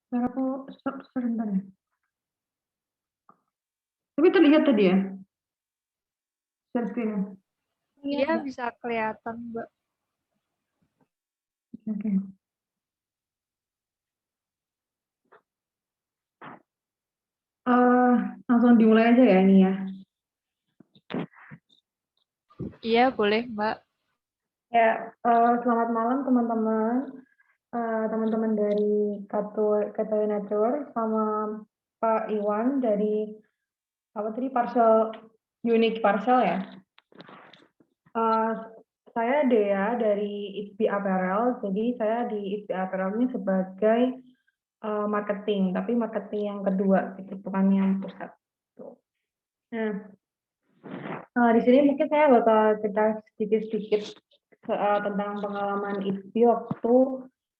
Suara aku sebentar ya. Tapi terlihat tadi ya, share screen-nya? Iya, bisa kelihatan, Mbak. Oke. Langsung dimulai aja ya ini ya. Iya, boleh, Mbak. Ya, selamat malam teman-teman. Teman-teman dari KTW Nature sama Pak Iwan dari apa tadi Parcel Unique Parcel ya. Eh, saya Dea dari ITB Apparel. Jadi saya di ITB Apparel ini sebagai marketing, tapi marketing yang kedua, gitu, bukan yang pusat. Nah, di sini mungkin saya bakal cerita sedikit-sedikit tentang pengalaman ITB waktu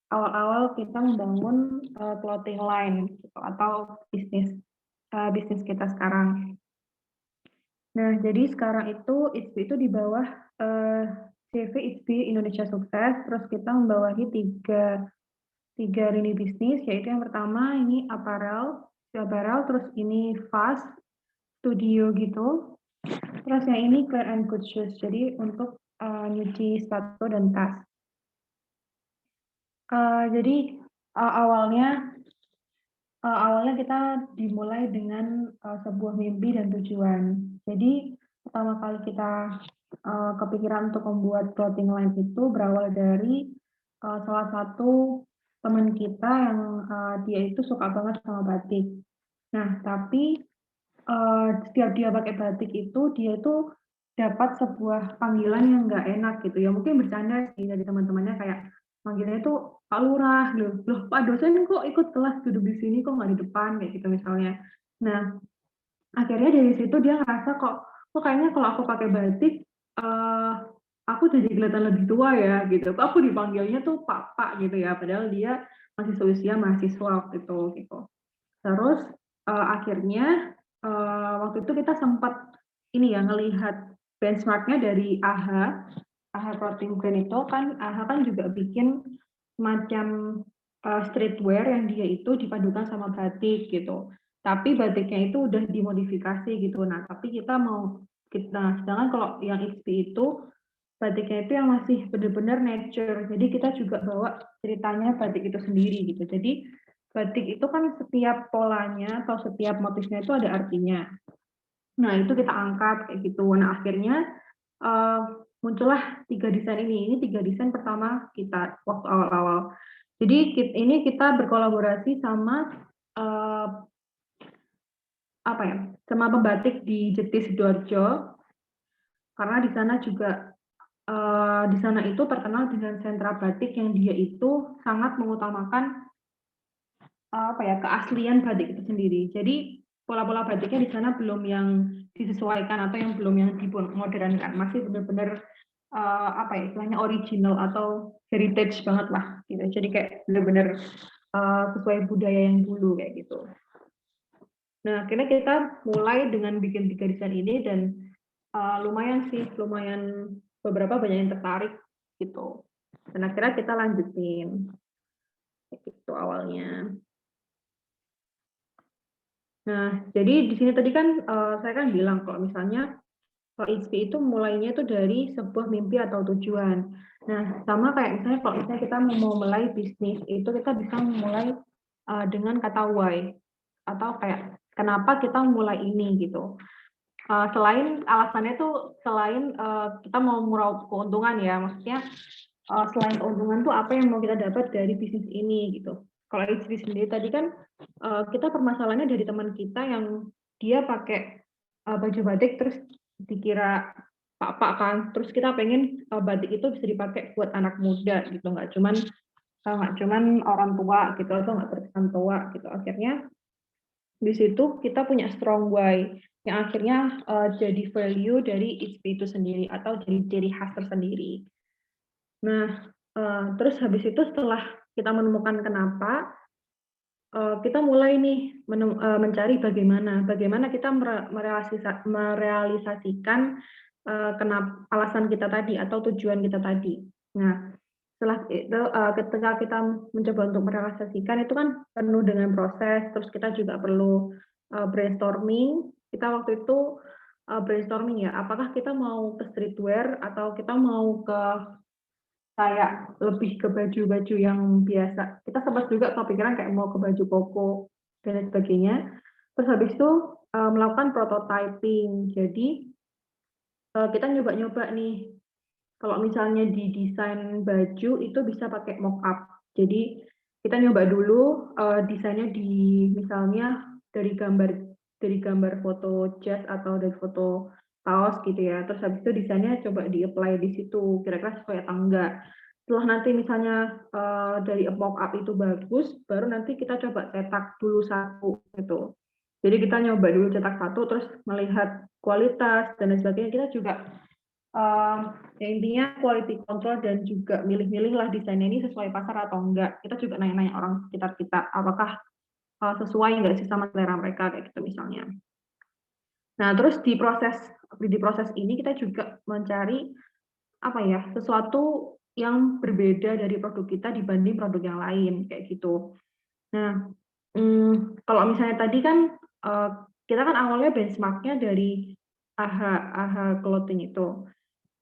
awal-awal kita membangun clothing line gitu, atau bisnis kita sekarang. Nah, jadi sekarang itu ITB itu di bawah CV ITB Indonesia Sukses, terus kita membawahi tiga lini bisnis, yaitu yang pertama ini apparel, terus ini fast, studio gitu, terus yang ini clear and good shoes, jadi untuk nyuci sepatu dan tas. Jadi awalnya kita dimulai dengan sebuah mimpi dan tujuan. Jadi pertama kali kita kepikiran untuk membuat clothing line itu berawal dari salah satu teman kita yang dia itu suka banget sama batik. Nah, tapi setiap dia pakai batik itu dia itu dapat sebuah panggilan yang nggak enak gitu ya, mungkin bercanda sih dari teman-temannya, kayak manggilnya itu Pak Lurah, loh Pak dosen kok ikut kelas duduk di sini kok nggak di depan kayak gitu misalnya. Nah, akhirnya dari situ dia ngerasa kok kayaknya kalau aku pakai batik eh, aku jadi kelihatan lebih tua ya gitu, kok aku dipanggilnya tuh Pak gitu ya, padahal dia masih seusia mahasiswa waktu itu gitu. Terus akhirnya waktu itu kita sempat ini ya ngelihat benchmarknya dari AHA Clothing Brand itu kan, AHA kan juga bikin semacam streetwear yang dia itu dipadukan sama batik gitu. Tapi batiknya itu udah dimodifikasi gitu. Nah, tapi sedangkan kalau yang XP itu batiknya itu yang masih benar-benar nature. Jadi kita juga bawa ceritanya batik itu sendiri gitu. Jadi batik itu kan setiap polanya atau setiap motifnya itu ada artinya. Nah, itu kita angkat kayak gitu. Nah, akhirnya muncullah tiga desain ini. Ini tiga desain pertama kita waktu awal-awal. Jadi ini kita berkolaborasi sama uh, apa ya? Sama pembatik di Jeti Sidoarjo, karena di sana juga di sana itu terkenal dengan sentra batik yang dia itu sangat mengutamakan apa ya, keaslian batik itu sendiri. Jadi pola-pola batiknya di sana belum yang disesuaikan atau yang belum yang dimodernkan, masih benar-benar apa ya istilahnya original atau heritage banget lah gitu. Jadi kayak benar-benar sesuai budaya yang dulu kayak gitu. Nah, akhirnya kita mulai dengan bikin tiga desain ini dan lumayan beberapa banyak yang tertarik gitu. Dan akhirnya kita lanjutin gitu awalnya. Nah, jadi di sini tadi kan saya kan bilang kalau misalnya kalau ISP itu mulainya itu dari sebuah mimpi atau tujuan. Nah, sama kayak misalnya kalau misalnya kita mau mulai bisnis, itu kita bisa mulai dengan kata why atau kayak kenapa kita mulai ini gitu. Selain alasannya tuh selain kita mau meraup keuntungan ya, maksudnya selain keuntungan tuh apa yang mau kita dapat dari bisnis ini gitu. Kalau istri sendiri tadi kan kita permasalahannya dari teman kita yang dia pakai baju batik terus dikira pak kan, terus kita pengen batik itu bisa dipakai buat anak muda gitu, nggak cuman orang tua gitu atau nggak terkesan tua gitu. Akhirnya di situ kita punya strong why yang akhirnya jadi value dari ISP itu sendiri atau jadi ciri khas tersendiri. Nah, terus habis itu setelah kita menemukan kenapa, kita mulai nih mencari bagaimana kita merealisasikan kenapa alasan kita tadi atau tujuan kita tadi. Nah, Setelah itu ketika kita mencoba untuk merealisasikan itu kan penuh dengan proses, terus kita juga perlu brainstorming. Kita waktu itu brainstorming ya, apakah kita mau ke streetwear atau kita mau ke kayak lebih ke baju-baju yang biasa. Kita sempat juga kepikiran kayak mau ke baju koko dan lain sebagainya. Terus habis itu melakukan prototyping. Jadi kita nyoba-nyoba nih, kalau misalnya di desain baju itu bisa pakai mock-up. Jadi kita nyoba dulu desainnya di misalnya dari gambar foto jas atau dari foto kaos gitu ya. Terus habis itu desainnya coba di-apply di situ, kira-kira sesuai atau enggak. Setelah nanti misalnya dari mock-up itu bagus, baru nanti kita coba cetak dulu satu gitu. Jadi kita nyoba dulu cetak satu, terus melihat kualitas dan lain sebagainya. Kita juga ya intinya quality control dan juga milih-milih lah desainnya ini sesuai pasar atau enggak. Kita juga nanya-nanya orang sekitar kita, apakah sesuai enggak sih sama selera mereka kayak gitu misalnya. Nah, terus di proses ini kita juga mencari apa ya, sesuatu yang berbeda dari produk kita dibanding produk yang lain kayak gitu. Nah, kalau misalnya tadi kan kita kan awalnya benchmark-nya dari AHA Clothing itu.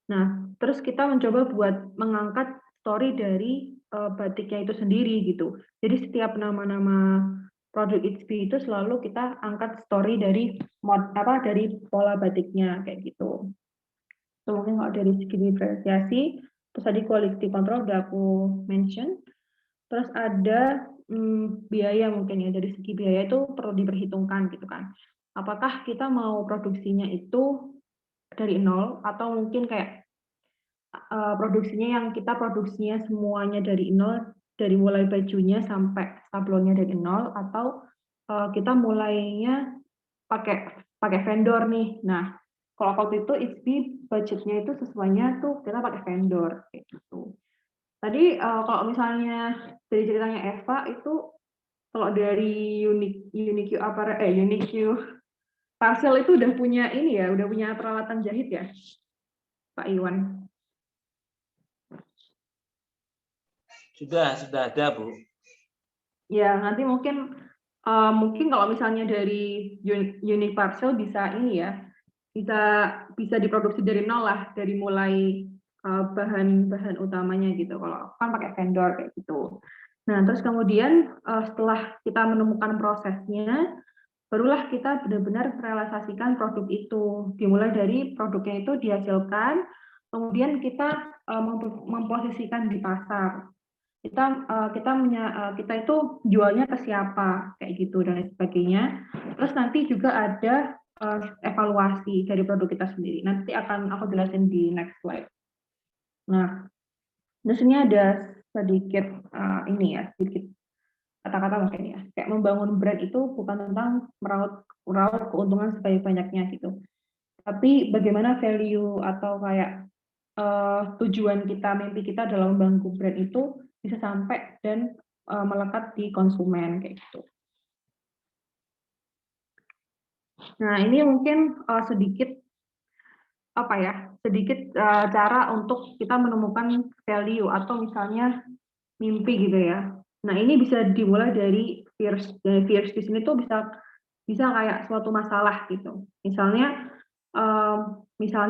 Nah, terus kita mencoba buat mengangkat story dari batiknya itu sendiri gitu. Jadi setiap nama-nama produk ITSBI itu selalu kita angkat story dari dari pola batiknya kayak gitu. So, mungkin kalau dari segi diferensiasi, terus tadi quality control udah aku mention. Terus ada biaya mungkin ya, dari segi biaya itu perlu diperhitungkan gitu kan. Apakah kita mau produksinya itu dari nol atau mungkin kayak produksinya yang kita produksinya semuanya dari nol, dari mulai bajunya sampai sablonnya dari nol, atau kita mulainya pakai vendor nih. Nah, kalau waktu itu ITSBI budgetnya itu sesuainya tuh kita pakai vendor kayak gitu. Tadi kalau misalnya dari ceritanya Eva itu kalau dari Unique Parcel itu udah punya ini ya, udah punya peralatan jahit ya, Pak Iwan? Sudah ada, Bu. Ya, nanti mungkin kalau misalnya dari Unique Parcel bisa ini ya, bisa diproduksi dari nol lah, dari mulai bahan-bahan utamanya gitu. Kalau aku kan pakai vendor kayak gitu. Nah, terus kemudian setelah kita menemukan prosesnya, barulah kita benar-benar realisasikan produk itu. Dimulai dari produknya itu dihasilkan, kemudian kita memposisikan di pasar. Kita itu jualnya ke siapa kayak gitu dan lain sebagainya. Terus nanti juga ada evaluasi dari produk kita sendiri. Nanti akan aku jelasin di next slide. Nah, di sini ada sedikit ini ya, sedikit kata-kata mungkin ya. Kayak membangun brand itu bukan tentang meraup keuntungan sebanyak-banyaknya gitu. Tapi bagaimana value atau kayak tujuan kita, mimpi kita dalam membangun brand itu bisa sampai dan melekat di konsumen kayak gitu. Nah, ini mungkin sedikit cara untuk kita menemukan value atau misalnya mimpi gitu ya. Nah, ini bisa dimulai dari fears. Dari fears di sini tuh bisa kayak suatu masalah gitu. Misalnya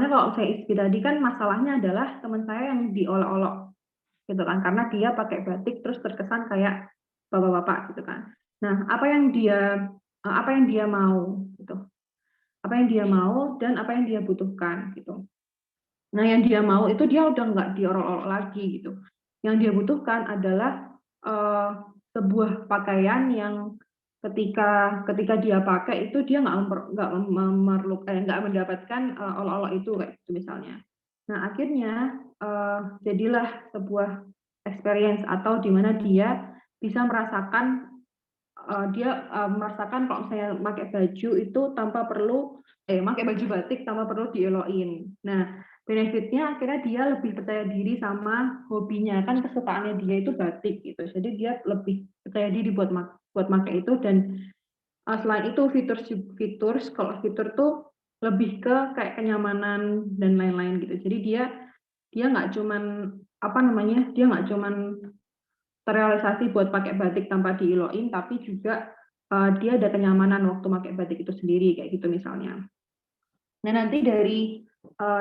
kalau saya istri tadi kan masalahnya adalah teman saya yang diolok-olok gitu kan, karena dia pakai batik terus terkesan kayak bapak-bapak gitu kan. Nah, apa yang dia mau gitu. Apa yang dia mau dan apa yang dia butuhkan gitu. Nah, yang dia mau itu dia udah nggak diolok-olok lagi gitu. Yang dia butuhkan adalah sebuah pakaian yang ketika dia pakai itu dia nggak mendapatkan olok-olok itu kayak gitu misalnya. Nah, akhirnya jadilah sebuah experience atau di mana dia bisa merasakan kalau saya pakai baju itu tanpa perlu pakai baju batik tanpa perlu dielokin. Nah, benefitnya akhirnya dia lebih percaya diri sama hobinya, kan kesukaannya dia itu batik gitu. Jadi dia lebih percaya diri buat pakai itu. Dan selain itu kalau fitur tuh lebih ke kayak kenyamanan dan lain-lain gitu. Jadi dia dia nggak cuman dia nggak cuman terrealisasi buat pakai batik tanpa diiloin, tapi juga dia ada kenyamanan waktu pakai batik itu sendiri kayak gitu misalnya. Nah nanti dari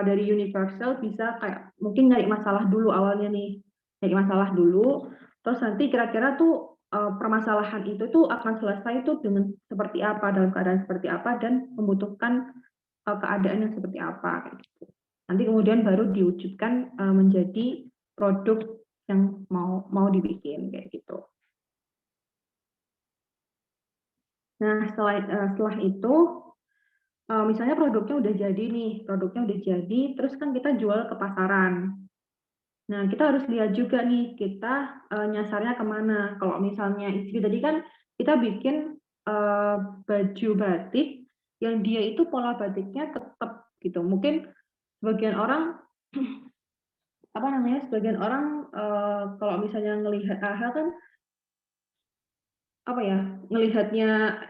universal bisa kayak mungkin nyari masalah dulu awalnya nih, nyari masalah dulu, terus nanti kira-kira tuh permasalahan itu tuh akan selesai tuh dengan seperti apa, dalam keadaan seperti apa, dan membutuhkan keadaan yang seperti apa kayak gitu. Nanti kemudian baru diwujudkan menjadi produk yang mau dibikin kayak gitu. Nah setelah itu misalnya produknya udah jadi nih, terus kan kita jual ke pasaran. Nah kita harus lihat juga nih kita nyasarnya kemana. Kalau misalnya istri tadi kan kita bikin baju batik yang dia itu pola batiknya tetap gitu. Mungkin sebagian orang kalau misalnya ngelihat AHA kan ngelihatnya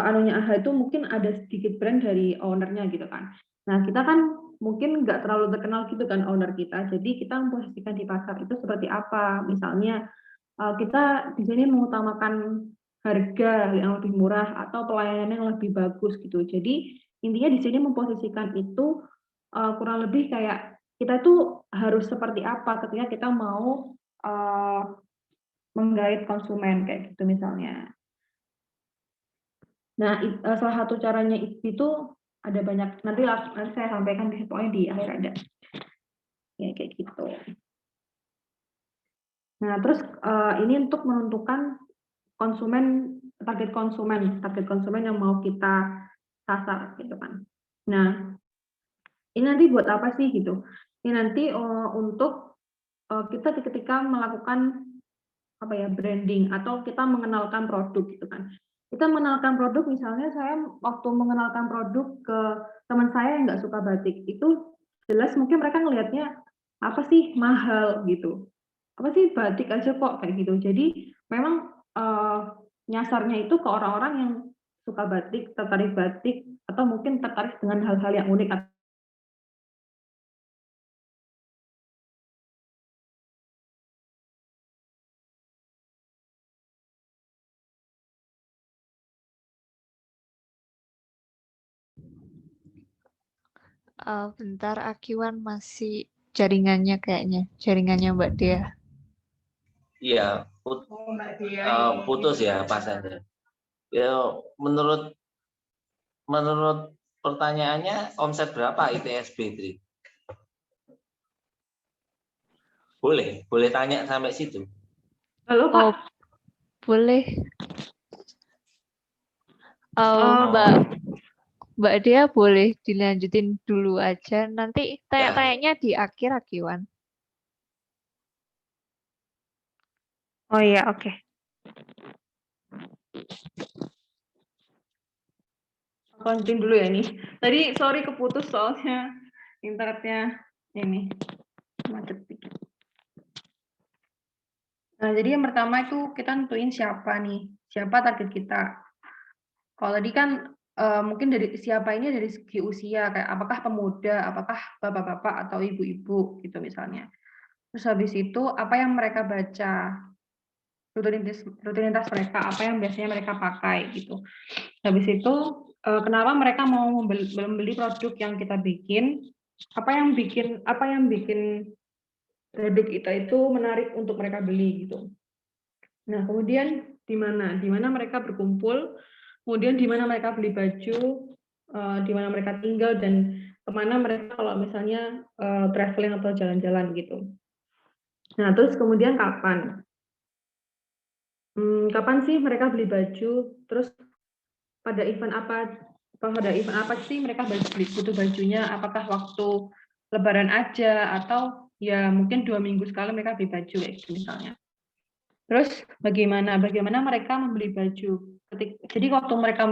anunya AHA itu mungkin ada sedikit brand dari ownernya gitu kan. Nah kita kan mungkin nggak terlalu terkenal gitu kan owner kita, jadi kita memposisikan di pasar itu seperti apa. Misalnya kita di sini mengutamakan harga yang lebih murah atau pelayanan yang lebih bagus gitu. Jadi intinya di sini memposisikan itu kurang lebih kayak kita tuh harus seperti apa ketika kita mau menggait konsumen kayak gitu misalnya. Nah, salah satu caranya itu ada banyak. Nanti saya sampaikan di pokoknya di akhir ada. Ya kayak gitu. Nah, terus ini untuk menentukan target konsumen yang mau kita sasar gitu kan. Nah, ini nanti buat apa sih gitu? Ini nanti untuk kita ketika melakukan branding atau kita mengenalkan produk gitu kan. Kita mengenalkan produk, misalnya saya waktu mengenalkan produk ke teman saya yang nggak suka batik, itu jelas mungkin mereka ngelihatnya apa sih mahal gitu. Apa sih batik aja kok kayak gitu. Jadi memang nyasarnya itu ke orang-orang yang suka batik, tertarik batik, atau mungkin tertarik dengan hal-hal yang unik. Bentar, Akiwan masih jaringannya kayaknya. Jaringannya Mbak Dia. Iya, putus ya pasannya. Ya, menurut pertanyaannya omset berapa ITSB, Tri? Boleh tanya sampai situ. Halo Pak. Oh, boleh. Mbak Dia boleh dilanjutin dulu aja. Nanti tanya-tanyanya di akhir, Akiwan. Oh iya, oke. Lanjutin dulu ya nih. Tadi sorry keputus soalnya internetnya ini macet dikit. Nah, jadi yang pertama itu kita nentuin siapa nih, siapa target kita. Kalau tadi kan mungkin dari siapa ini dari segi usia, kayak apakah pemuda, apakah bapak-bapak atau ibu-ibu gitu misalnya. Terus habis itu apa yang mereka baca, rutinitas mereka, apa yang biasanya mereka pakai gitu. Habis itu kenapa mereka mau membeli produk yang kita bikin, apa yang bikin produk kita itu menarik untuk mereka beli gitu. Nah, kemudian di mana mereka berkumpul, kemudian di mana mereka beli baju, di mana mereka tinggal, dan kemana mereka kalau misalnya traveling atau jalan-jalan gitu. Nah, terus kemudian kapan? Kapan sih mereka beli baju? Terus pada event apa sih mereka butuh bajunya? Apakah waktu Lebaran aja atau ya mungkin 2 minggu sekali mereka beli baju kayak gitu misalnya. Terus bagaimana mereka membeli baju? Jadi waktu mereka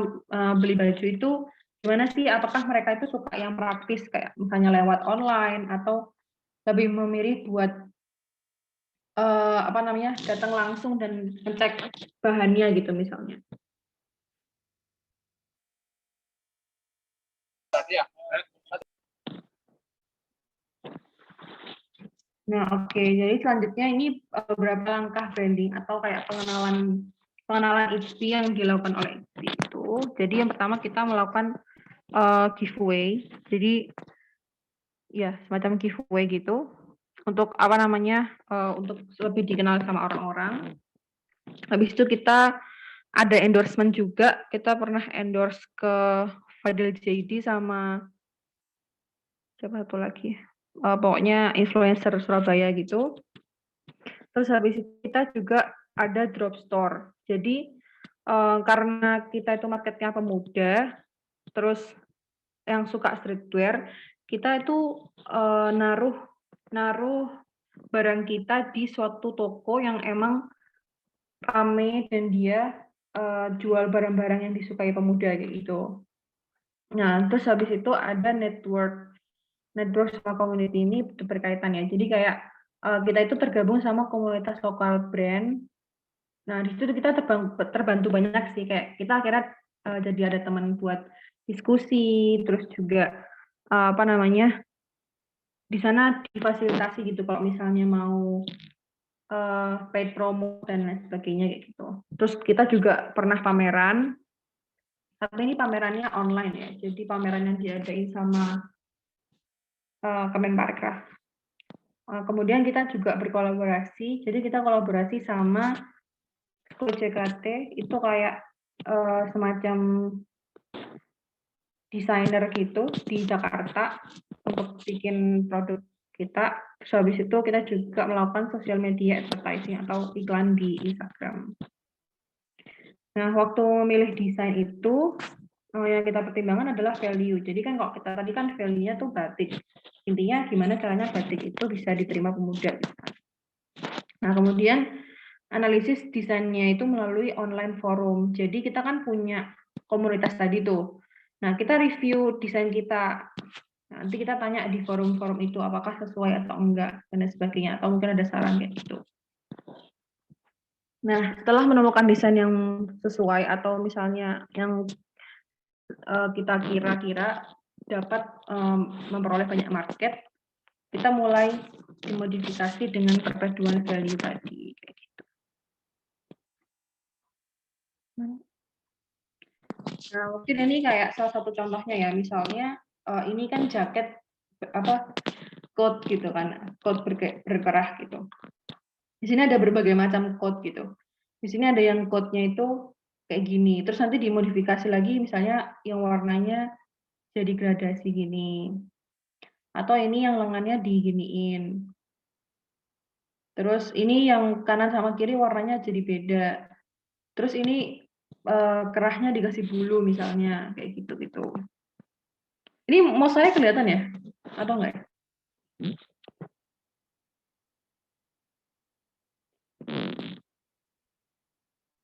beli baju itu gimana sih? Apakah mereka itu suka yang praktis kayak misalnya lewat online atau lebih memilih buat datang langsung dan ngecek bahannya gitu misalnya. Nah, oke. Jadi selanjutnya ini beberapa langkah branding atau kayak pengenalan HP yang dilakukan oleh HP itu. Jadi yang pertama kita melakukan giveaway. Jadi ya semacam giveaway gitu untuk apa namanya untuk lebih dikenal sama orang-orang. Habis itu kita ada endorsement juga. Kita pernah endorse ke Fadil JD sama siapa satu lagi. Pokoknya influencer Surabaya gitu. Terus habis itu kita juga ada drop store. Jadi karena kita itu marketnya pemuda, terus yang suka streetwear, kita itu naruh barang kita di suatu toko yang emang rame dan dia jual barang-barang yang disukai pemuda gitu. Nah, terus habis itu ada network sama community ini berkaitan ya. Jadi kayak kita itu tergabung sama komunitas lokal brand. Nah, di situ kita terbantu banyak sih. Kayak kita akhirnya jadi ada teman buat diskusi, terus juga apa namanya di sana difasilitasi gitu kalau misalnya mau paid promo dan lain sebagainya kayak gitu. Terus kita juga pernah pameran, tapi ini pamerannya online ya. Jadi pameran yang diadain sama Kemenparekraf. Kemudian kita juga berkolaborasi, jadi kita kolaborasi sama School JKT, itu kayak semacam desainer gitu di Jakarta untuk bikin produk kita. Terus habis itu kita juga melakukan social media advertising atau iklan di Instagram. Nah, waktu milih desain itu, yang kita pertimbangkan adalah value. Jadi kan kalau kita tadi kan value-nya tuh batik. Intinya gimana caranya batik itu bisa diterima pemuda. Nah, kemudian analisis desainnya itu melalui online forum. Jadi kita kan punya komunitas tadi tuh. Nah, kita review desain kita. Nanti kita tanya di forum-forum itu apakah sesuai atau enggak dan sebagainya. Atau mungkin ada saran kayak gitu. Nah, setelah menemukan desain yang sesuai atau misalnya yang kita kira-kira dapat memperoleh banyak market, kita mulai dimodifikasi dengan perpaduan value tadi. Nah, mungkin ini kayak salah satu contohnya ya, misalnya ini kan jaket coat gitu kan, coat berkerah gitu. Di sini ada berbagai macam coat gitu. Di sini ada yang coatnya itu kayak gini, terus nanti dimodifikasi lagi, misalnya yang warnanya jadi gradasi gini, atau ini yang lengannya diginiin. Terus ini yang kanan sama kiri warnanya jadi beda. Terus ini kerahnya dikasih bulu misalnya kayak gitu. Ini mau saya kelihatan ya atau enggak?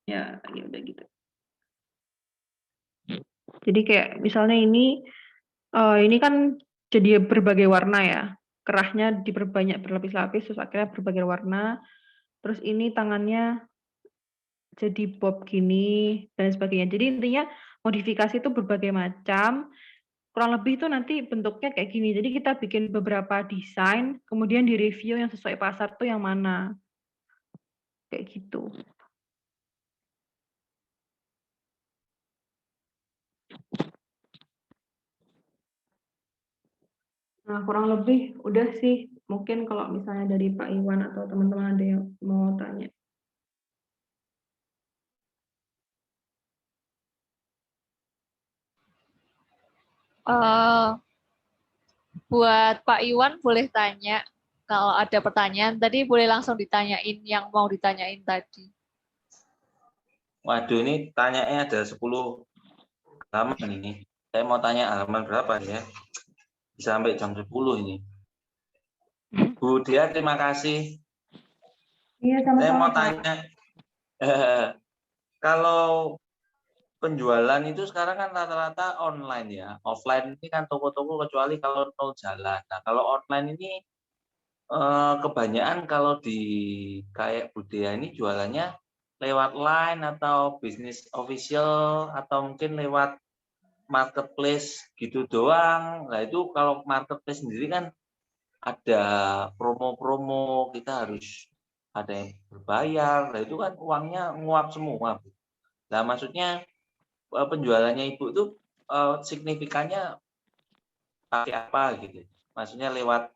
Ya, ya udah gitu. Jadi kayak misalnya ini kan jadi berbagai warna ya. Kerahnya diperbanyak berlapis-lapis terus akhirnya berbagai warna. Terus ini tangannya jadi bob gini dan sebagainya. Jadi intinya modifikasi itu berbagai macam. Kurang lebih itu nanti bentuknya kayak gini. Jadi kita bikin beberapa desain, kemudian di review yang sesuai pasar tuh yang mana. Kayak gitu. Nah, kurang lebih udah sih. Mungkin kalau misalnya dari Pak Iwan atau teman-teman ada yang mau tanya. Buat Pak Iwan boleh tanya. Kalau ada pertanyaan tadi boleh langsung ditanyain yang mau ditanyain tadi. Waduh, ini tanyanya ada 10 halaman ini. Saya mau tanya halaman berapa ya? Bisa sampai jam 10 ini. Bu Dia, terima kasih. Iya, Saya sama-sama. mau tanya, kalau penjualan itu sekarang kan rata-rata online ya. Offline ini kan toko-toko kecuali kalau no jalan. Nah, kalau online ini kebanyakan kalau di kayak Budaya ini jualannya lewat line atau bisnis official atau mungkin lewat marketplace gitu doang. Nah, itu kalau marketplace sendiri kan ada promo-promo, kita harus ada yang berbayar, nah itu kan uangnya nguap semua, Bu. Nah, maksudnya penjualannya Ibu itu signifikannya pakai apa gitu? Maksudnya lewat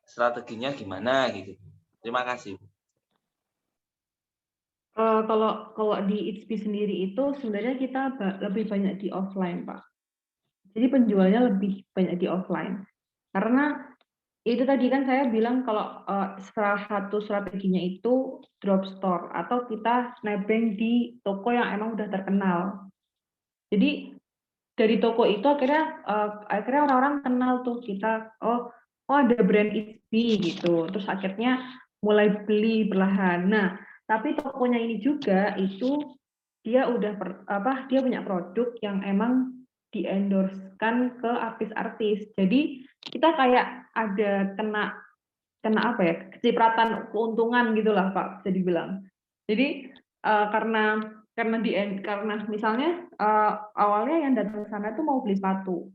strateginya gimana gitu? Terima kasih, Bu. Kalau di ITSP sendiri itu sebenarnya kita lebih banyak di offline, Pak. Jadi penjualnya lebih banyak di offline. Karena itu tadi kan saya bilang kalau salah satu strateginya itu drop store atau kita nebeng di toko yang emang udah terkenal. Jadi dari toko itu akhirnya orang-orang kenal tuh kita, oh ada brand ITSP gitu. Terus akhirnya mulai beli perlahan. Nah, tapi tokonya ini juga itu dia dia punya produk yang emang di-endorse-kan ke artis-artis. Jadi kita kayak ada kena apa ya, kecipratan keuntungan gitulah Pak, bisa dibilang. Jadi karena misalnya awalnya yang datang ke sana itu mau beli sepatu.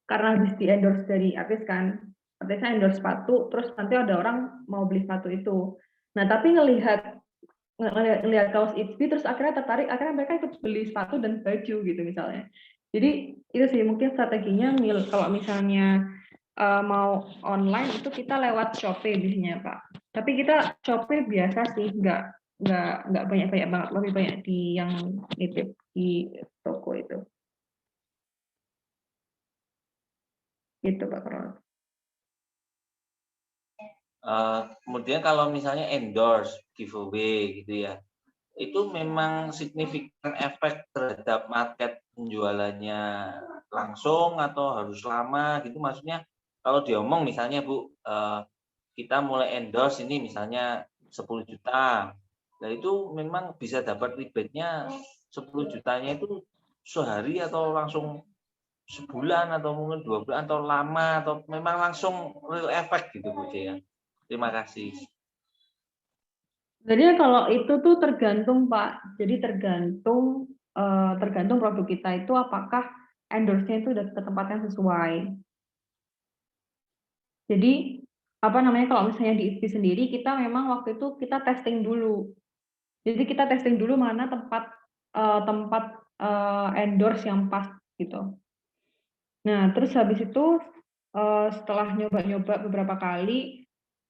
Karena habis di-endorse dari artis kan, artisnya endorse sepatu, terus nanti ada orang mau beli sepatu itu. Nah, tapi ngelihat kaos ITSP terus akhirnya tertarik, akhirnya mereka ikut beli sepatu dan baju gitu misalnya. Jadi itu sih mungkin strateginya kalau misalnya mau online itu kita lewat Shopee biasanya Pak. Tapi kita Shopee biasa sih, nggak banyak banget, lebih banyak di yang nitip di toko itu. Gitu Pak Karol. Kemudian kalau misalnya endorse, giveaway gitu ya, itu memang signifikan efek terhadap market penjualannya langsung atau harus lama gitu? Maksudnya kalau diomong misalnya Bu, kita mulai endorse ini misalnya 10 juta, nah itu memang bisa dapat rebate-nya 10 jutanya itu sehari atau langsung sebulan atau mungkin 2 bulan atau lama atau memang langsung real effect gitu Bu ya. Terima kasih. Jadi kalau itu tuh tergantung Pak. Jadi tergantung produk kita itu apakah endorse-nya itu udah ke tempat yang sesuai. Jadi apa namanya, kalau misalnya di ISP sendiri kita memang waktu itu kita testing dulu. Jadi kita testing dulu mana tempat endorse yang pas gitu. Nah, terus habis itu setelah nyoba-nyoba beberapa kali,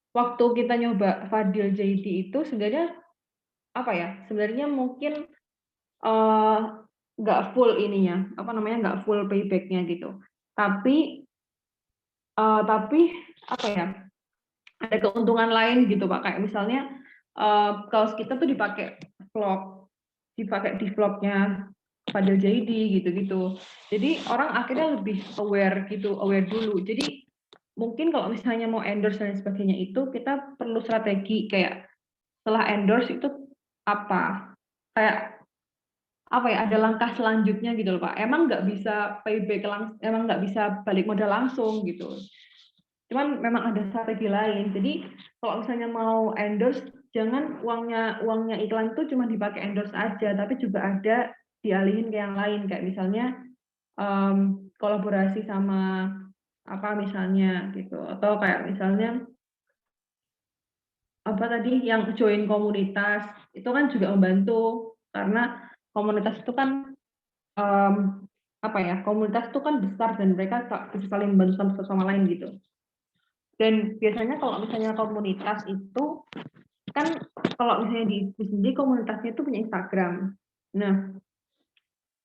waktu kita nyoba Fadil JD itu sebenarnya apa ya? Sebenarnya mungkin nggak full ininya, apa namanya, nggak full payback-nya gitu. Tapi apa ya? Ada keuntungan lain gitu Pak. Kayak misalnya kaos kita tuh dipakai di vlognya Fadil JD gitu-gitu. Jadi orang akhirnya lebih aware gitu, aware dulu. Jadi mungkin kalau misalnya mau endorse dan sebagainya itu kita perlu strategi kayak setelah endorse itu apa? Kayak apa ya, ada langkah selanjutnya gitu loh Pak. Emang nggak bisa payback emang nggak bisa balik modal langsung gitu. Cuman memang ada strategi lain. Jadi kalau misalnya mau endorse, jangan uangnya iklan itu cuma dipakai endorse aja, tapi juga ada dialihin ke yang lain, kayak misalnya kolaborasi sama apa misalnya gitu, atau kayak misalnya apa tadi yang join komunitas itu kan juga membantu, karena komunitas itu kan apa ya, komunitas itu kan besar dan mereka bisa saling membantu satu sama lain gitu. Dan biasanya kalau misalnya komunitas itu kan, kalau misalnya di sendiri komunitasnya itu punya Instagram. Nah,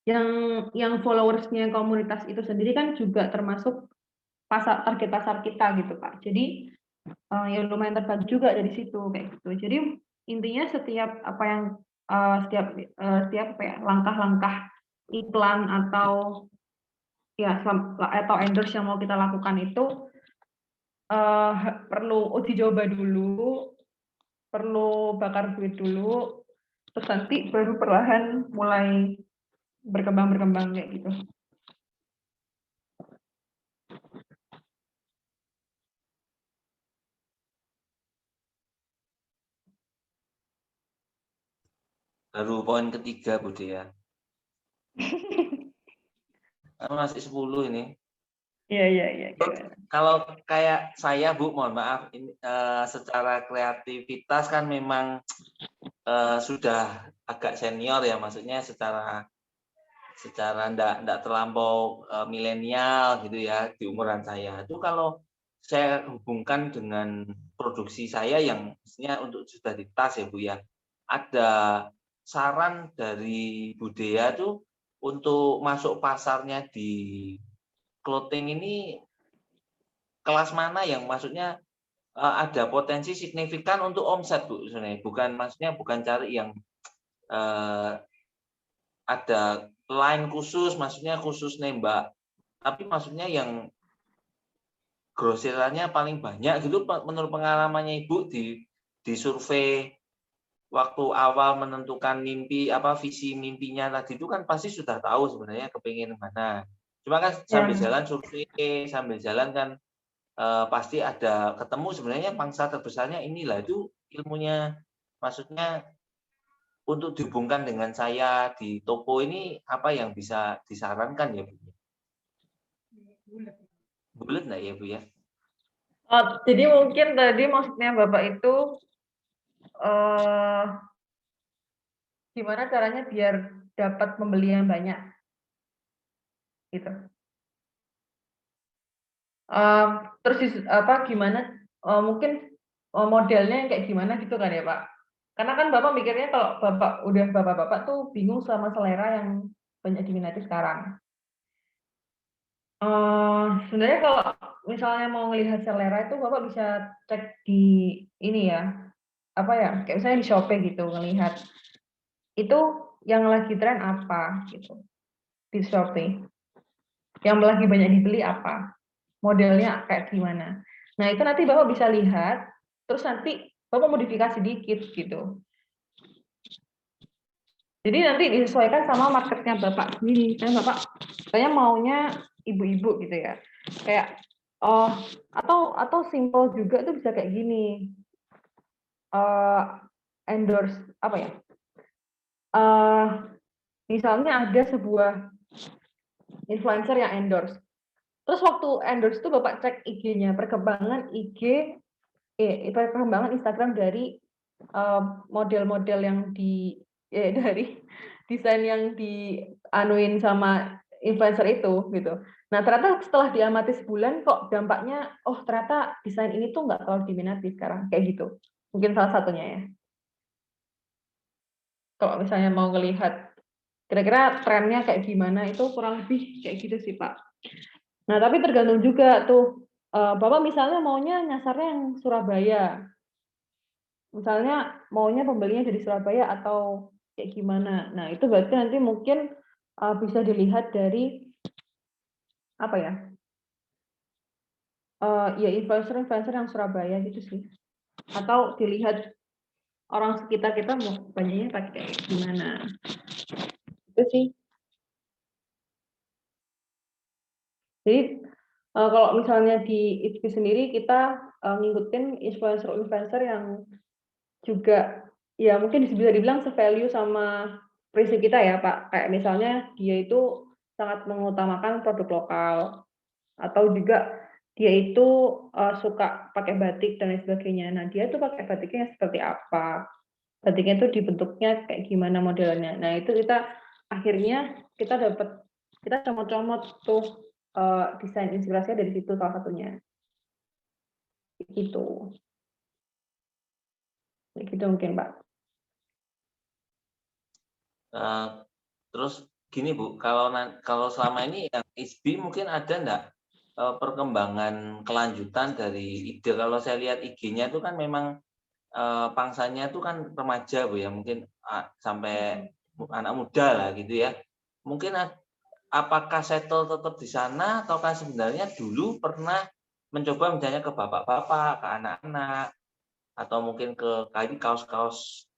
yang followersnya komunitas itu sendiri kan juga termasuk target pasar kita gitu Pak. Jadi ya lumayan terbantu juga dari situ kayak gitu. Jadi intinya setiap apa ya, langkah-langkah iklan atau endorse yang mau kita lakukan itu perlu uji coba dulu, perlu bakar duit dulu, terus nanti baru perlahan mulai berkembang kayak gitu. Baru poin ketiga Bu ya. Masih 10 ini. Iya. Gimana? Kalau kayak saya, Bu, mohon maaf, ini secara kreativitas kan memang sudah agak senior ya, maksudnya secara enggak terlampau milenial gitu ya di umuran saya. Itu kalau saya hubungkan dengan produksi saya yang maksudnya untuk sudah di tas ya Bu ya, ada saran dari Bu Dea tuh untuk masuk pasarnya di clothing ini kelas mana yang maksudnya ada potensi signifikan untuk omset Bu sebenarnya, bukan maksudnya bukan cari yang ada line khusus, maksudnya khusus nembak, tapi maksudnya yang grosirannya paling banyak gitu menurut pengalamannya Ibu di survei waktu awal menentukan visi mimpinya tadi itu kan pasti sudah tahu sebenarnya kepingin mana. Cuma kan sambil jalan survei, sambil jalan kan pasti ada ketemu sebenarnya pangsa terbesarnya inilah, itu ilmunya maksudnya untuk dihubungkan dengan saya di toko ini apa yang bisa disarankan ya Bu? Bulat nggak ya Bu ya? Jadi mungkin tadi maksudnya Bapak itu gimana caranya biar dapat pembeli yang banyak gitu. Terus gimana mungkin modelnya yang kayak gimana gitu kan ya Pak? Karena kan Bapak mikirnya kalau Bapak tuh bingung sama selera yang banyak diminati sekarang. Sebenarnya kalau misalnya mau melihat selera itu Bapak bisa cek di ini ya, kayak misalnya di Shopee gitu, ngelihat itu yang lagi tren apa gitu di Shopee. Yang lagi banyak dibeli apa, modelnya kayak gimana. Nah itu nanti Bapak bisa lihat, terus nanti Bapak modifikasi dikit gitu. Jadi nanti disesuaikan sama marketnya Bapak sendiri. Kan Bapak kayaknya maunya ibu-ibu gitu ya. Kayak atau simple juga tuh bisa kayak gini. Endorse apa ya? Misalnya ada sebuah influencer yang endorse. Terus waktu endorse itu Bapak cek IG-nya, perkembangan Instagram dari model-model yang dari desain yang dianuin sama influencer itu gitu. Nah ternyata setelah diamati sebulan kok dampaknya, ternyata desain ini tuh nggak terlalu diminati sekarang kayak gitu. Mungkin salah satunya ya. Kalau misalnya mau ngelihat kira-kira trennya kayak gimana itu kurang lebih kayak gitu sih Pak. Nah tapi tergantung juga tuh Bapak misalnya maunya nyasarnya yang Surabaya. Misalnya maunya pembelinya dari Surabaya atau kayak gimana. Nah, itu berarti nanti mungkin bisa dilihat dari apa ya? Ya influencer-influencer yang Surabaya gitu sih. Atau dilihat orang sekitar kita mau banyaknya pakai gimana. Itu sih. Jadi kalau misalnya di ITB sendiri kita ngikutin influencer-influencer yang juga ya mungkin bisa dibilang se-value sama prinsip kita ya Pak. Kayak misalnya dia itu sangat mengutamakan produk lokal atau juga dia itu suka pakai batik dan lain sebagainya. Nah, dia tuh pakai batiknya seperti apa? Batiknya itu dibentuknya kayak gimana modelnya. Nah, itu kita akhirnya kita comot-comot tuh desain inspirasinya dari situ salah satunya. Gitu. Gitu mungkin, Pak. Terus gini Bu, kalau selama ini yang ISBI mungkin ada enggak perkembangan kelanjutan dari ide? Kalau saya lihat IG-nya itu kan memang pangsanya itu kan remaja Bu ya, mungkin sampai anak muda lah gitu ya. Mungkin apakah settle tetap di sana ataukah sebenarnya dulu pernah mencoba misalnya ke bapak-bapak, ke anak-anak, atau mungkin ke kaos-kaos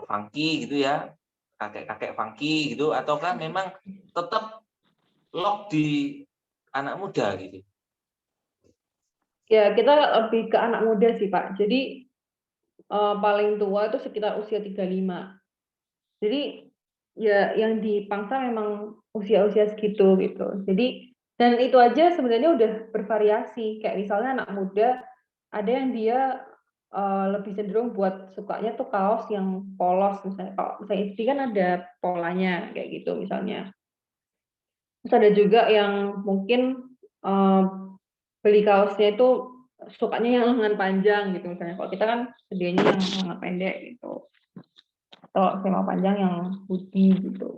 funky gitu ya, kakek-kakek funky gitu, ataukah memang tetap lock di anak muda gitu? Ya, kita lebih ke anak muda sih, Pak. Jadi paling tua itu sekitar usia 35. Jadi ya yang dipangsa memang usia-usia segitu gitu. Jadi Dan itu aja sebenarnya udah bervariasi. Kayak misalnya anak muda, ada yang dia lebih cenderung buat sukanya tuh kaos yang polos misalnya. Kalau misalnya SD kan ada polanya kayak gitu misalnya. Terus ada juga yang mungkin beli kaosnya itu sukanya yang lengan panjang gitu misalnya. Kalau kita kan sedianya yang lengan pendek gitu. Atau sema panjang yang hoodie gitu.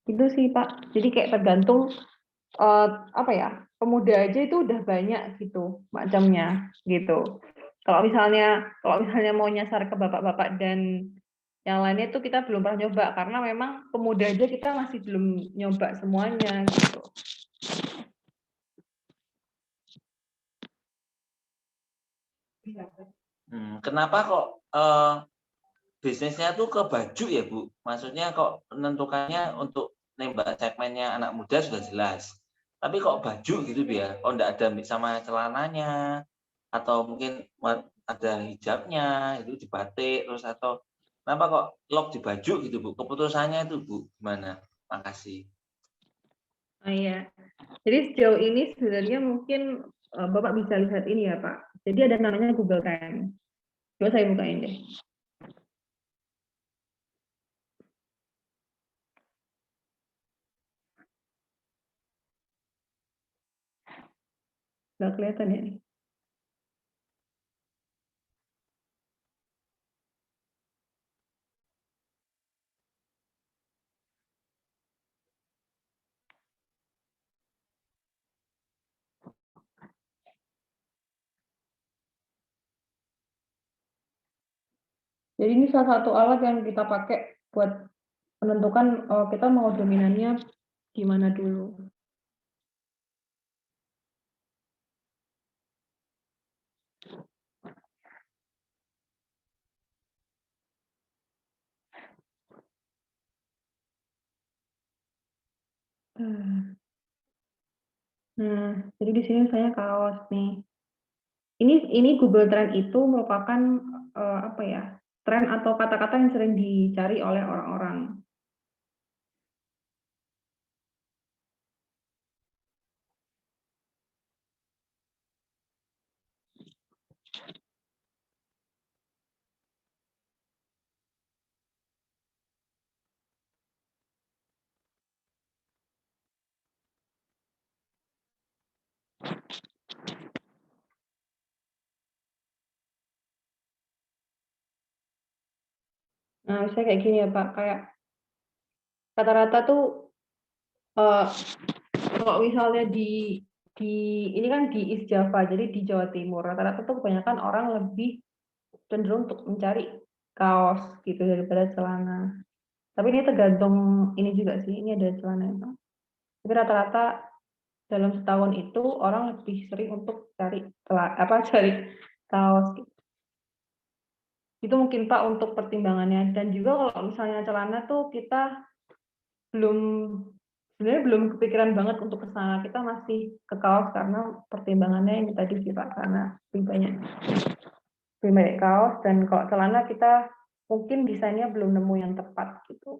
Itu sih Pak. Jadi kayak tergantung apa ya, pemuda aja itu udah banyak gitu macamnya gitu. Kalau misalnya mau nyasar ke bapak-bapak dan yang lainnya itu kita belum pernah nyoba karena memang pemuda aja kita masih belum nyoba semuanya gitu. Kenapa kok bisnisnya tuh ke baju ya Bu? Maksudnya kok menentukannya untuk nembak segmennya anak muda sudah jelas. Tapi kok baju gitu ya? Kok enggak ada sama celananya atau mungkin ada hijabnya itu di batik terus atau kenapa kok lock di baju gitu Bu? Keputusannya itu Bu gimana? Makasih. Oh iya. Jadi sejauh ini sebenarnya mungkin Bapak bisa lihat ini ya Pak. Jadi ada namanya Google Trend. Coba saya bukain deh. Nggak kelihatan ya? Jadi ini salah satu alat yang kita pakai buat menentukan kita mau dominannya gimana dulu. Nah, jadi di sini saya kaos nih. Ini Google Trend itu merupakan apa ya? Tren atau kata-kata yang sering dicari oleh orang-orang. Nah, saya kayak gini ya Pak, kayak rata-rata tuh kalau misalnya di ini kan di East Java, jadi di Jawa Timur, rata-rata tuh kebanyakan orang lebih cenderung untuk mencari kaos gitu daripada celana. Tapi ini tergantung ini juga sih, ini ada celana ya Pak. Tapi rata-rata dalam setahun itu orang lebih sering untuk cari cari kaos gitu. Itu mungkin Pak untuk pertimbangannya. Dan juga kalau misalnya celana tuh kita belum sebenarnya belum kepikiran banget untuk ke sana. Kita masih ke kaos karena pertimbangannya ini tadi sih Pak, karena lebih banyak kaos dan kalau celana kita mungkin desainnya belum nemu yang tepat gitu.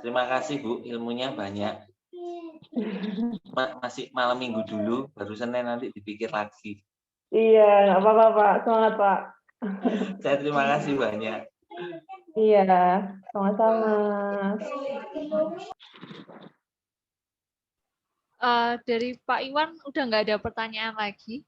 Terima kasih Bu, ilmunya banyak. Masih malam minggu dulu, baru Senin nanti dipikir lagi. Iya, nggak apa-apa Pak, semangat Pak. Saya terima kasih banyak. Iya, sama-sama. Dari Pak Iwan udah nggak ada pertanyaan lagi.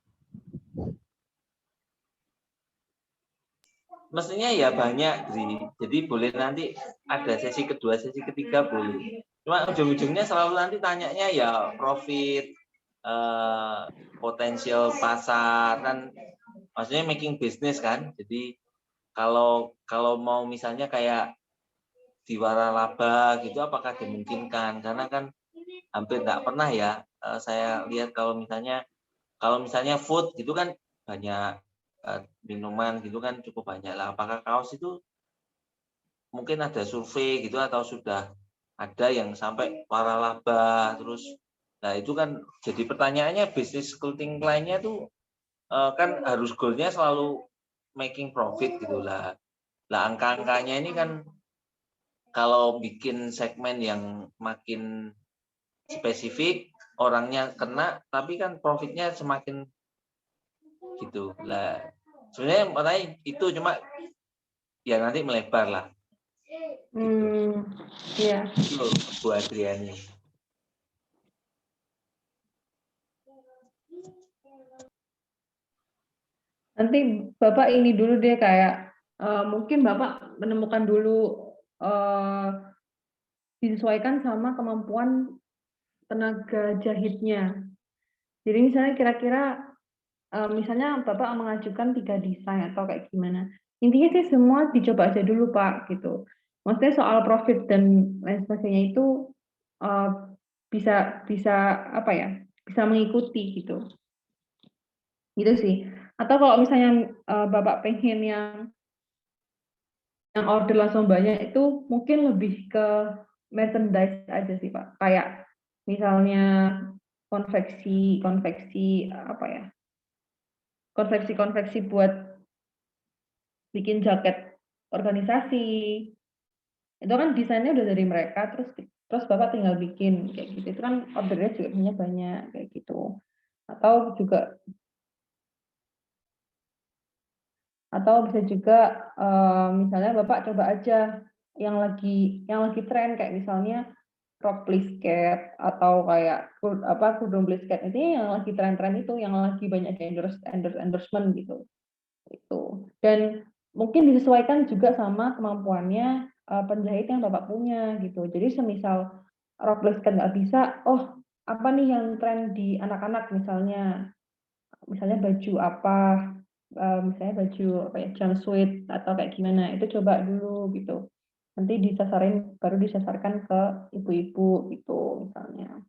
Mestinya ya banyak, jadi boleh nanti ada sesi kedua, sesi ketiga boleh. Cuma ujung-ujungnya selalu nanti tanyanya ya profit, potensial pasar kan, maksudnya making business kan. Jadi kalau mau misalnya kayak di waralaba gitu, apakah dimungkinkan? Karena kan hampir nggak pernah ya saya lihat kalau misalnya food gitu kan banyak, minuman gitu kan cukup banyak lah. Apakah kaos itu mungkin ada survei gitu atau sudah ada yang sampai waralaba terus. Nah itu kan jadi pertanyaannya bisnis clothing line-nya tuh kan harus goalnya selalu making profit gitu lah. Lah angka-angkanya ini kan kalau bikin segmen yang makin spesifik orangnya kena tapi kan profitnya semakin gitu lah. Sebenarnya makanya itu cuma ya nanti melebar lah. Gitu. Iya. Itu Bu Adriani. Nanti Bapak ini dulu deh kayak mungkin Bapak menemukan dulu disesuaikan sama kemampuan tenaga jahitnya. Jadi misalnya kira-kira misalnya Bapak mengajukan 3 desain atau kayak gimana. Intinya sih semua dicoba aja dulu Pak gitu. Maksudnya soal profit dan lain sebagainya itu bisa bisa apa ya? Bisa mengikuti gitu. Gitu sih. Atau kalau misalnya Bapak pengen yang order langsung banyak itu mungkin lebih ke merchandise aja sih Pak. Kayak misalnya konveksi apa ya? Konveksi buat bikin jaket organisasi. Itu kan desainnya udah dari mereka terus Bapak tinggal bikin kayak gitu. Itu kan ordernya juga banyak kayak gitu. Atau bisa juga misalnya Bapak coba aja yang lagi tren kayak misalnya rok plisket atau kayak kerudung plisket itu yang lagi tren-tren itu yang lagi banyak endorsement gitu itu. Dan mungkin disesuaikan juga sama kemampuannya penjahit yang Bapak punya gitu. Jadi semisal rok plisket nggak bisa, oh apa nih yang tren di anak-anak misalnya baju apa, misalnya baju apa ya, jumpsuit atau kayak gimana, itu coba dulu gitu. Nanti baru disasarkan ke ibu-ibu gitu misalnya.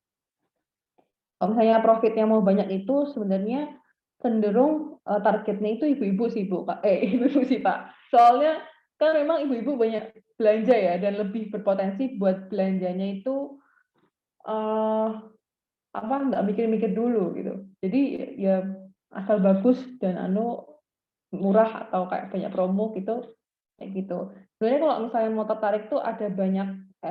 Kalau misalnya profitnya mau banyak itu sebenarnya cenderung targetnya itu ibu-ibu sih Bu, ibu-ibu sih Pak. Soalnya kan memang ibu-ibu banyak belanja ya dan lebih berpotensi buat belanjanya itu nggak mikir-mikir dulu gitu. Jadi ya asal bagus dan murah atau kayak banyak promo gitu kayak gitu. Sebenarnya kalau misalnya mau tertarik tuh ada banyak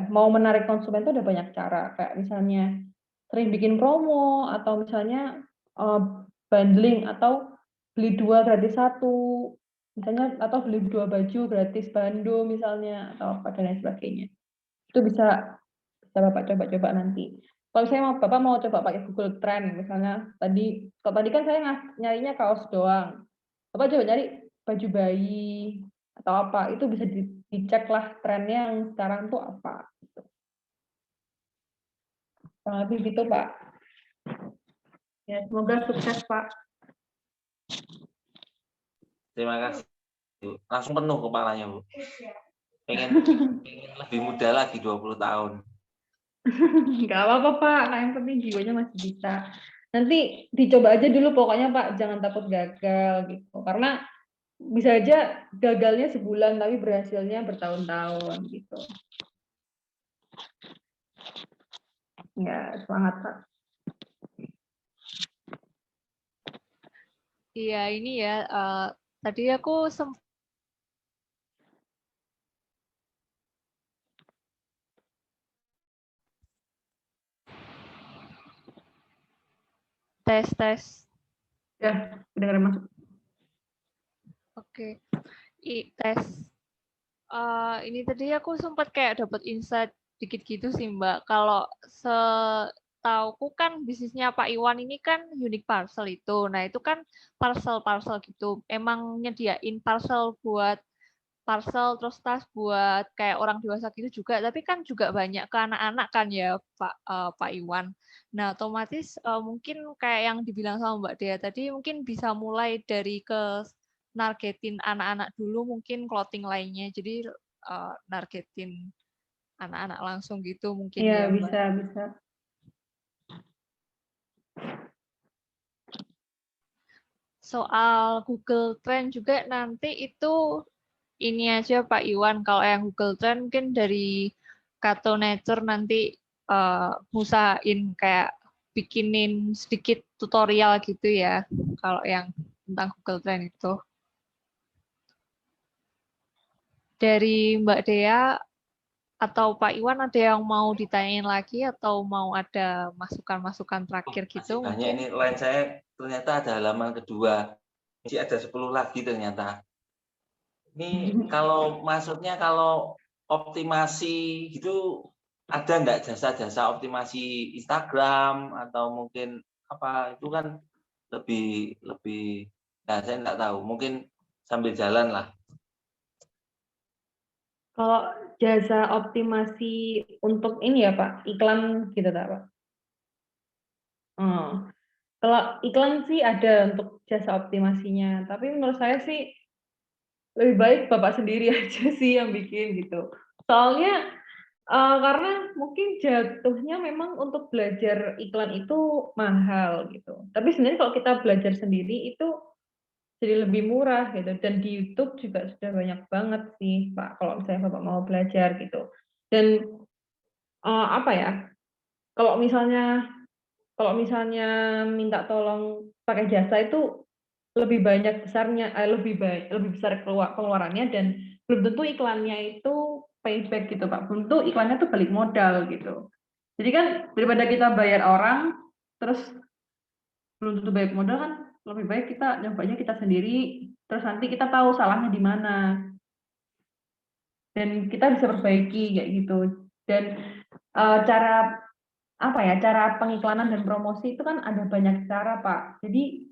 mau menarik konsumen tuh ada banyak cara kayak misalnya sering bikin promo atau misalnya bundling atau beli 2 gratis 1 misalnya atau beli 2 baju gratis bando misalnya atau apa dan lain sebagainya. Itu bisa Bapak coba-coba nanti. Kalau saya Bapak mau coba pakai Google Trend misalnya kalau tadi kan saya nyarinya kaos doang. Bapak coba cari baju bayi atau apa, itu bisa dicek lah trennya yang sekarang tuh apa. Gitu. Kurang lebih gitu Pak. Ya, semoga sukses Pak. Terima kasih Bu. Langsung penuh kepalanya Bu. Pengen lebih muda lagi 20 tahun. Nggak apa-apa Pak, yang penting jiwanya masih bisa. Nanti dicoba aja dulu pokoknya Pak, jangan takut gagal gitu. Karena bisa aja gagalnya sebulan tapi berhasilnya bertahun-tahun gitu. Ya, semangat Pak. Iya, ini ya. Tadi aku tes. Ya, kedengeran masuk. Oke. Tes. Ini tadi aku sempat kayak dapat insight dikit gitu sih Mbak. Kalau setauku kan bisnisnya Pak Iwan ini kan unique parcel itu. Nah itu kan parcel gitu. Emang nyediain parcel buat parcel terus tas buat kayak orang dewasa gitu juga. Tapi kan juga banyak ke anak-anak kan ya Pak Iwan. Nah otomatis mungkin kayak yang dibilang sama Mbak Dea tadi mungkin bisa mulai dari nargetin anak-anak dulu mungkin clothing lainnya. Jadi nargetin anak-anak langsung gitu mungkin Iya, ya Mbak. bisa. Soal Google Trend juga nanti itu ini aja Pak Iwan, kalau yang Google Trend mungkin dari Kato Nature nanti usahain kayak bikinin sedikit tutorial gitu ya, kalau yang tentang Google Trend itu. Dari Mbak Dea atau Pak Iwan ada yang mau ditanyain lagi atau mau ada masukan-masukan terakhir gitu Masih banyak mungkin? ini line saya ternyata ada halaman kedua. Masih ada 10 lagi ternyata. Ini kalau maksudnya kalau optimasi gitu ada enggak jasa-jasa optimasi Instagram atau mungkin apa itu kan lebih nah saya enggak tahu. Mungkin sambil jalan lah. Kalau jasa optimasi untuk ini ya Pak, iklan gitu tak Pak? Oh. Kalau iklan sih ada untuk jasa optimasinya, tapi menurut saya sih lebih baik Bapak sendiri aja sih yang bikin gitu. Soalnya karena mungkin jatuhnya memang untuk belajar iklan itu mahal gitu. Tapi sebenarnya kalau kita belajar sendiri itu jadi lebih murah gitu. Dan di YouTube juga sudah banyak banget sih Pak, kalau misalnya Bapak mau belajar gitu. Dan apa ya? Kalau misalnya minta tolong pakai jasa itu lebih banyak besarnya, lebih besar pengeluarannya dan belum tentu iklannya itu payback gitu Pak. Belum tentu iklannya tuh balik modal gitu. Jadi kan daripada kita bayar orang terus belum tentu balik modal kan lebih baik kita nyobanya kita sendiri terus nanti kita tahu salahnya di mana dan kita bisa perbaiki kayak gitu. Dan cara apa ya, cara pengiklanan dan promosi itu kan ada banyak cara Pak. Jadi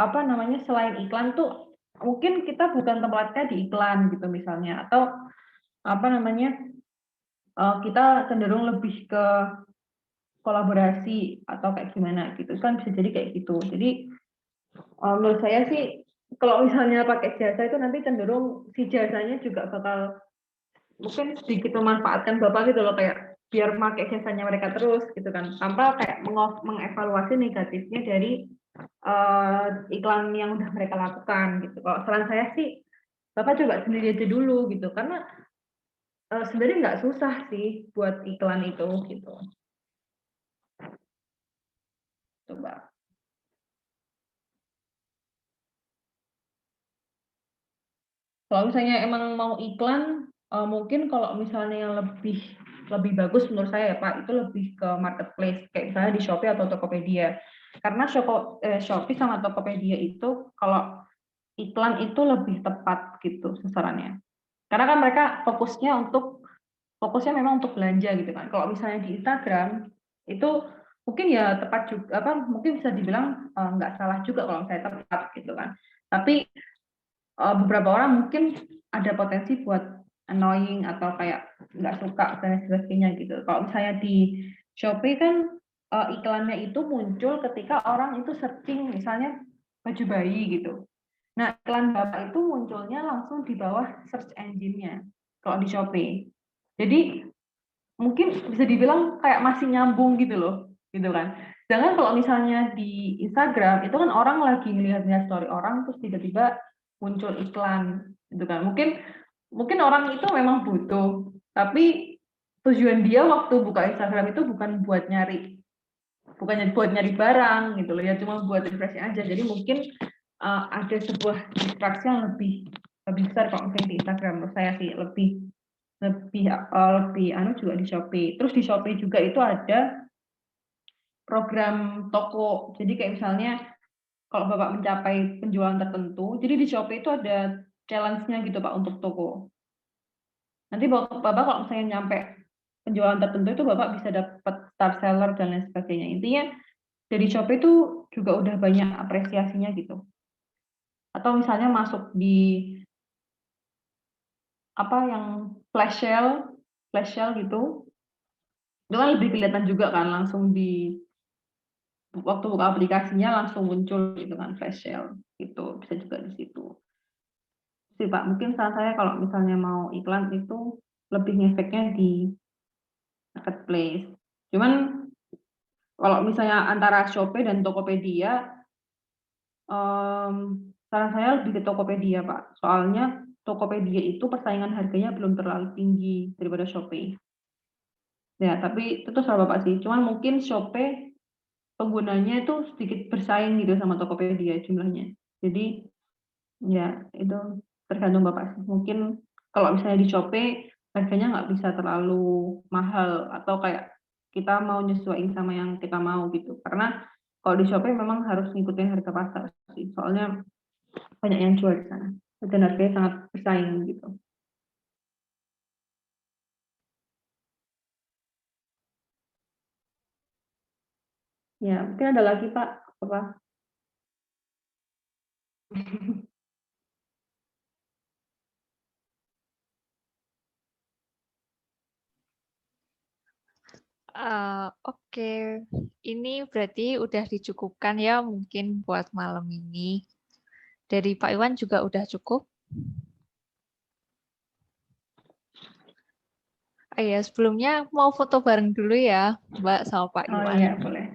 apa namanya, selain iklan tuh mungkin kita bukan tempatnya di iklan gitu misalnya, atau apa namanya, kita cenderung lebih ke kolaborasi atau kayak gimana gitu kan, bisa jadi kayak gitu. Jadi menurut saya sih kalau misalnya pakai jasa itu nanti cenderung si jasanya juga bakal mungkin sedikit memanfaatkan Bapak gitu loh, kayak biar pakai jasanya mereka terus gitu kan, tanpa kayak mengevaluasi negatifnya dari iklan yang udah mereka lakukan gitu. Kalau saran saya sih Bapak coba sendiri aja dulu gitu, karena sebenarnya nggak susah sih buat iklan itu gitu. Coba. Kalau misalnya emang mau iklan, mungkin kalau misalnya yang lebih bagus menurut saya ya Pak, itu lebih ke marketplace, kayak misalnya di Shopee atau Tokopedia. Karena Shopee sama Tokopedia itu kalau iklan itu lebih tepat gitu sasarannya. Karena kan mereka fokusnya memang untuk belanja gitu kan. Kalau misalnya di Instagram itu mungkin ya tepat juga, apa mungkin bisa dibilang nggak salah juga kalau misalnya tepat gitu kan. Tapi beberapa orang mungkin ada potensi buat annoying atau kayak nggak suka dan sebagainya gitu. Kalau misalnya di Shopee kan iklannya itu muncul ketika orang itu searching misalnya baju bayi gitu. Nah, iklan Bapak itu munculnya langsung di bawah search engine-nya kalau di Shopee. Jadi mungkin bisa dibilang kayak masih nyambung gitu loh, gitu kan. Sedangkan kalau misalnya di Instagram itu kan orang lagi ngelihat story orang terus tiba-tiba muncul iklan, gitu kan. Mungkin orang itu memang butuh, tapi tujuan dia waktu buka Instagram itu bukan buat nyari barang gitu loh ya, cuma buat refreshing aja. Jadi mungkin ada sebuah distraksi yang lebih besar kalau misalnya di Instagram. Menurut saya sih lebih anu juga di Shopee. Terus di Shopee juga itu ada program toko. Jadi kayak misalnya kalau Bapak mencapai penjualan tertentu, jadi di Shopee itu ada challenge-nya gitu Pak untuk toko. Nanti Bapak kalau misalnya nyampe penjualan tertentu itu Bapak bisa dapat star seller dan lain sebagainya. Intinya dari Shopee itu juga udah banyak apresiasinya gitu. Atau misalnya masuk di apa yang flash sale gitu, itu kan lebih kelihatan juga kan, langsung di waktu buka aplikasinya langsung muncul gitu kan flash sale, itu bisa juga di situ sih Pak. Mungkin saran saya kalau misalnya mau iklan itu lebih ngefeknya di marketplace. Cuman kalau misalnya antara Shopee dan Tokopedia, saran saya lebih ke Tokopedia Pak. Soalnya Tokopedia itu persaingan harganya belum terlalu tinggi daripada Shopee. Ya, tapi itu salah Bapak sih. Cuman mungkin Shopee penggunanya itu sedikit bersaing gitu sama Tokopedia jumlahnya. Jadi ya itu tergantung Bapak sih. Mungkin kalau misalnya di Shopee harganya nggak bisa terlalu mahal atau kayak kita mau nyesuaiin sama yang kita mau gitu. Karena kalau di Shopee memang harus ngikutin harga pasar sih. Soalnya banyak yang jual di sana. Dan harganya sangat bersaing gitu. Ya, mungkin ada lagi Pak. Apa? Oke, ini berarti udah dicukupkan ya mungkin buat malam ini. Dari Pak Iwan juga udah cukup. Ya, sebelumnya mau foto bareng dulu ya, Mbak sama Pak Oh Iwan. iya, boleh.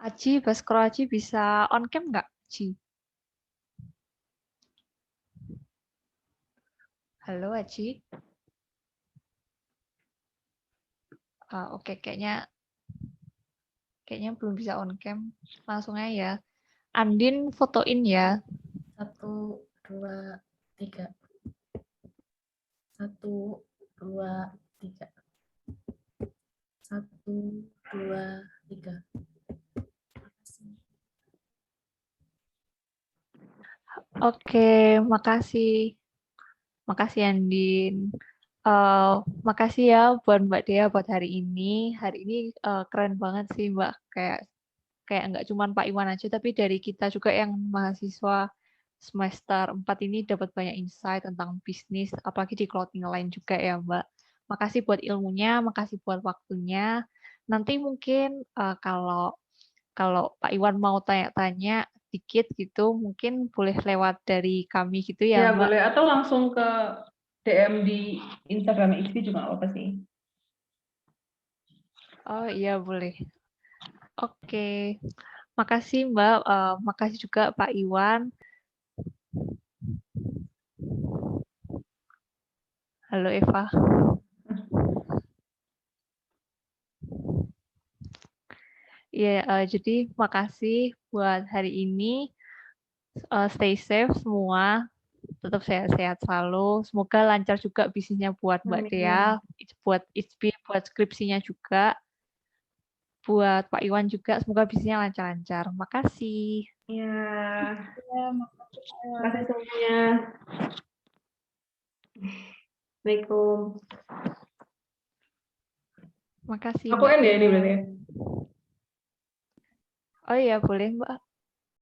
Aji, Baskoro Aji bisa on cam nggak, Aji? Halo, Aji. Oke, kayaknya belum bisa on cam. Langsung aja ya. Andin fotoin ya. 1, 2, 3. 1, 2, 3. 1, 2, 3. Oke, makasih. Makasih Andin. Makasih ya buat Mbak Dea buat hari ini. Hari ini keren banget sih Mbak. Kayak nggak cuma Pak Iwan aja, tapi dari kita juga yang mahasiswa semester 4 ini dapat banyak insight tentang bisnis, apalagi di clothing line juga ya Mbak. Makasih buat ilmunya, makasih buat waktunya. Nanti mungkin kalau Pak Iwan mau tanya-tanya dikit gitu, mungkin boleh lewat dari kami gitu ya Ya, Mbak. boleh. Atau langsung ke DM di Instagram IXP juga nggak apa-apa sih. Oh iya boleh. Oke, makasih Mbak, makasih juga Pak Iwan. Halo Eva. Ya, jadi makasih buat hari ini. Stay safe semua, tetap sehat-sehat selalu. Semoga lancar juga bisnisnya buat Mbak Amin. Dea, buat ITB, buat skripsinya juga. Buat Pak Iwan juga, semoga bisnisnya lancar-lancar. Makasih. Ya, Ya, makasih Pak Iwan. makasih semuanya. Assalamualaikum. Makasih Aku Mbak end ya Dea. ini berarti ya? Oh iya, boleh Mbak.